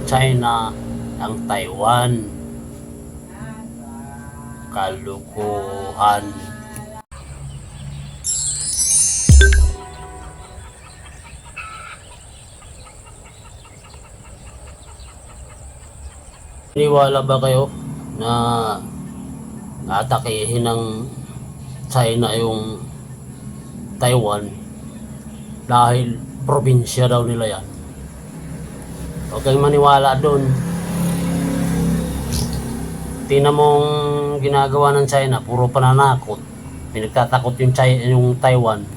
China ang Taiwan. Kalukuhan. Niwala ba kayo na atakihin ng China yung Taiwan dahil probinsya daw nila yan? Huwag kayong maniwala doon. Tingnan mong ginagawa ng China, puro pananakot. Pinagtatakot yung yung Taiwan.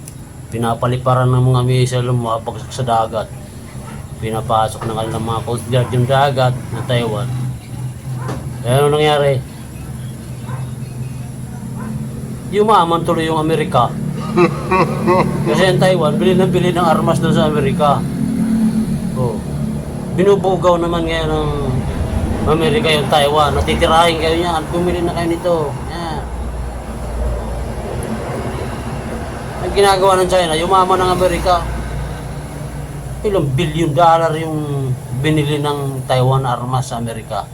Pinapaliparan ng mga missile lumabagsak sa dagat. Pinapasok ng kanilang mga coast guard yung dagat ng Taiwan. Kaya ano nangyari? Yumaman tuloy yung Amerika. Kasi yung Taiwan, bili ng armas doon sa Amerika. Oh. Binubugaw naman ngayon ng Amerika yung Taiwan. Natitirahin kayo niyan. Bumili na kayo nito. Yan. Ang ginagawa ng China, yumaman ng Amerika. Ilang $1 billion yung binili ng Taiwan armas sa Amerika.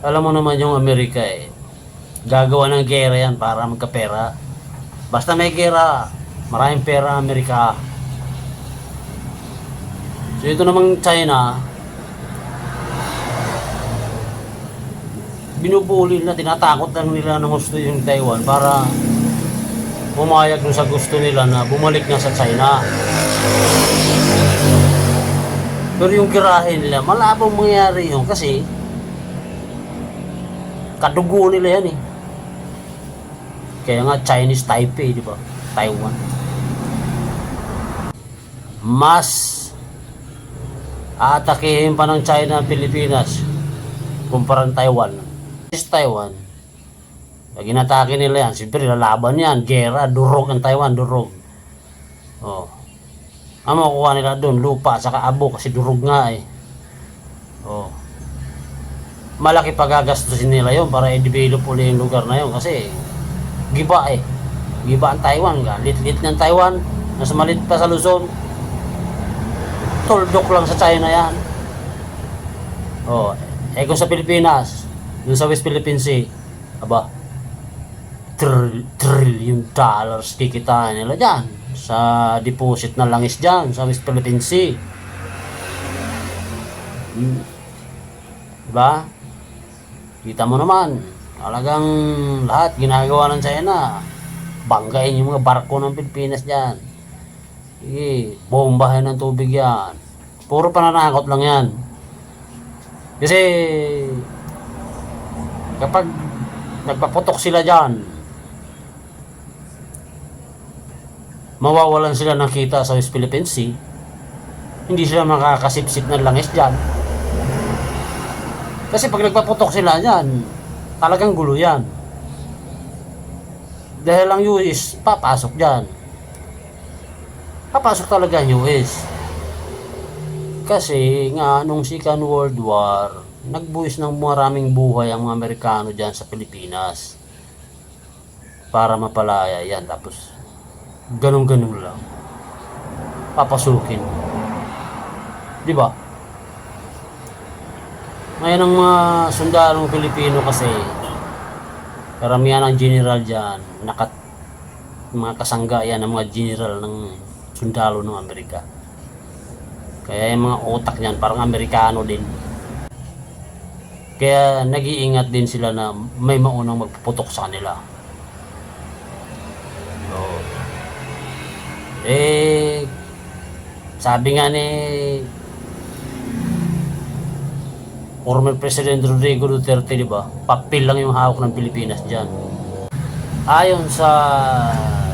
Alam mo naman yung Amerika gagawa ng gera yan para magkapera. Basta may gera, maraming pera ang Amerika. So ito namang China, binubuli na, tinatakot lang nila ng gusto yung Taiwan para pumayag sa gusto nila na bumalik na sa China. Pero yung girahin nila, malabong mangyari yun kasi kadugo nila yan Kaya nga Chinese Taipei, di ba? Taiwan. Mas aatakihin pa ng China ang Pilipinas kumpara ng Taiwan. Taiwan, pag inatake nila yan, siyempre lalaban yan, gera, durog ang Taiwan, durog. Oh. Ang makukuha nila doon, lupa, saka abo, kasi durog nga Oh. Malaki pagagastusin nila yon para i-develop ulit yung lugar na yon kasi giba giba ang Taiwan, lit-lit ng Taiwan, mas malit pa sa Luzon, tuldok lang sa China yan. Oh, kung sa Pilipinas, dun sa West Philippine Sea, aba, trillion dollars kikitain nila dyan sa deposit na langis dyan sa West Philippine Sea. Diba? Kita mo naman, talagang lahat ginagawa ng China. Banggain yung mga barko ng Pilipinas dyan. Bombahin ng tubig yan. Puro pananakot lang yan. Kasi kapag nagpaputok sila dyan, mawawalan sila ng kita sa West Philippine Sea. Hindi sila makakasipsip ng langis dyan. Kasi pag nagpaputok sila dyan, talagang gulo yan. Dahil ang US, papasok dyan. Papasok talaga ang US. Kasi nga, nung Second World War, nagbuwis ng maraming buhay ang mga Amerikano dyan sa Pilipinas. Para mapalaya yan. Tapos, ganun-ganun lang. Papasukin. Diba? Ngayon ang mga sundalong Pilipino kasi karamihan ng general dyan mga kasangga yan ng mga general ng sundalo ng Amerika. Kaya yung mga utak niyan parang Amerikano din. Kaya nag-iingat din sila na may maunang magpuputok sa kanila. So, sabi nga ni former President Rodrigo Duterte, di ba? Papel lang yung hawak ng Pilipinas dyan. Ayon sa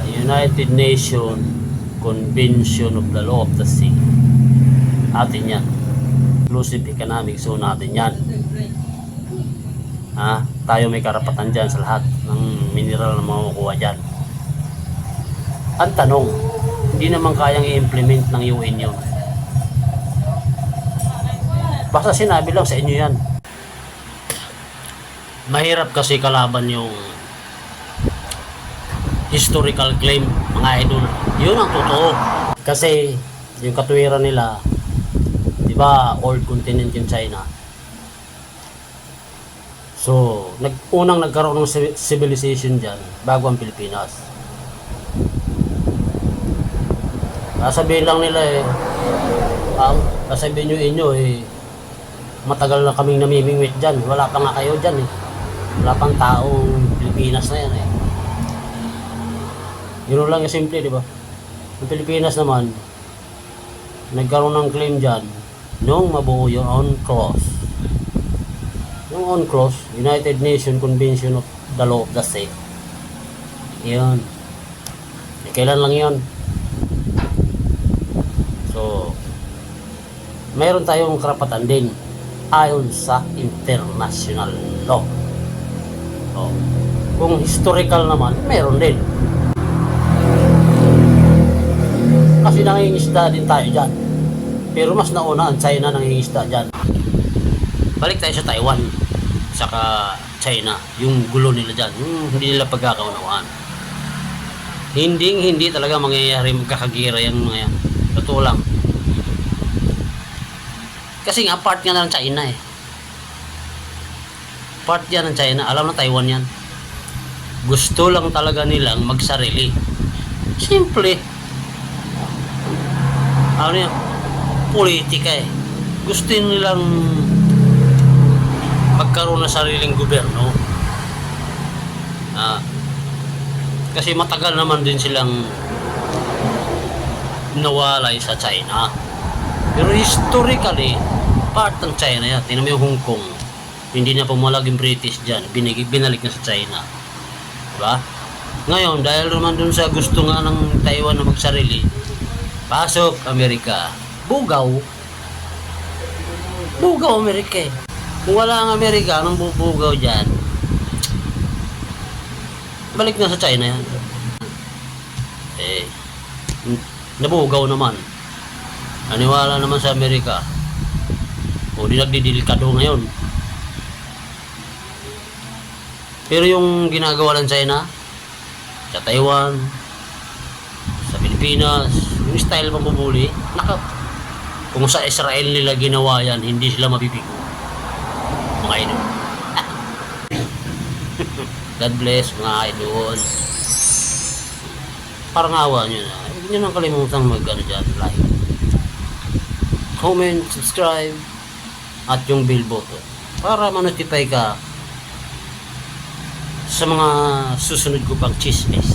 United Nations Convention of the Law of the Sea, atin yan. Inclusive economic zone natin yan. Tayo may karapatan dyan sa lahat ng mineral na makukuha dyan. Ang tanong, hindi naman kayang i-implement ng UN yun. Basta sinabi lang sa inyo yan. Mahirap kasi kalaban yung historical claim, mga idol. Yun ang totoo. Kasi yung katuwiran nila, ba, old continent yung China. So, unang nagkaroon ng civilization dyan bago ang Pilipinas. Sasabihin lang nila sasabihin nyo inyo matagal na kaming namimingwit dyan. Wala pa nga kayo dyan Wala pang taong Pilipinas na yan Yun lang yung simple, di ba? Yung Pilipinas naman, nagkaroon ng claim dyan nung mabuo yung UNCLOS. Yung UNCLOS, United Nations Convention of the Law of the State. Yun. Kailan lang yun? So, mayroon tayong karapatan din ayon sa international law. So, kung historical naman, mayroon din. Kasi nangingisda din tayo dyan. Pero mas nauna ang China nangingisda dyan. Balik tayo sa Taiwan. Saka China. Yung gulo nila dyan. Yung hindi nila pagkakaunawaan. Hindi talaga mangyayari magkakagira yung mga yan. Totoo lang. Kasi nga part nga na ng China Part yan ng China. Alam na Taiwan yan. Gusto lang talaga nilang magsarili. Simple. Ano yan? Politika Gusto nilang magkaroon ng sariling gobyerno. Kasi matagal naman din silang nawalay sa China. Pero historically, part ng China yan. Tingnan mo yung Hong Kong. Hindi na pumalag yung British dyan. Binalik na sa China. Diba? Ngayon, dahil naman dun sa gusto nga ng Taiwan na magsarili, pasok Amerika. Bugaw Amerika Kung wala ang Amerika, anong bubugaw dyan? Balik na sa China yan. Nabugaw naman. Naniwala naman sa Amerika. O di nagdidelikado ngayon. Pero yung ginagawa ng China, sa Taiwan, sa Pilipinas, yung style pambubuli, kung sa Israel nila ginawa yan, hindi sila mabibigo. Mga idol. God bless mga idol. Parang awa nyo na. Huwag nyo nang kalimutan mag-ano dyan, like, comment, subscribe, at yung bell button para ma-notify ka sa mga susunod ko pang chismis.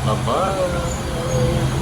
Bye-bye.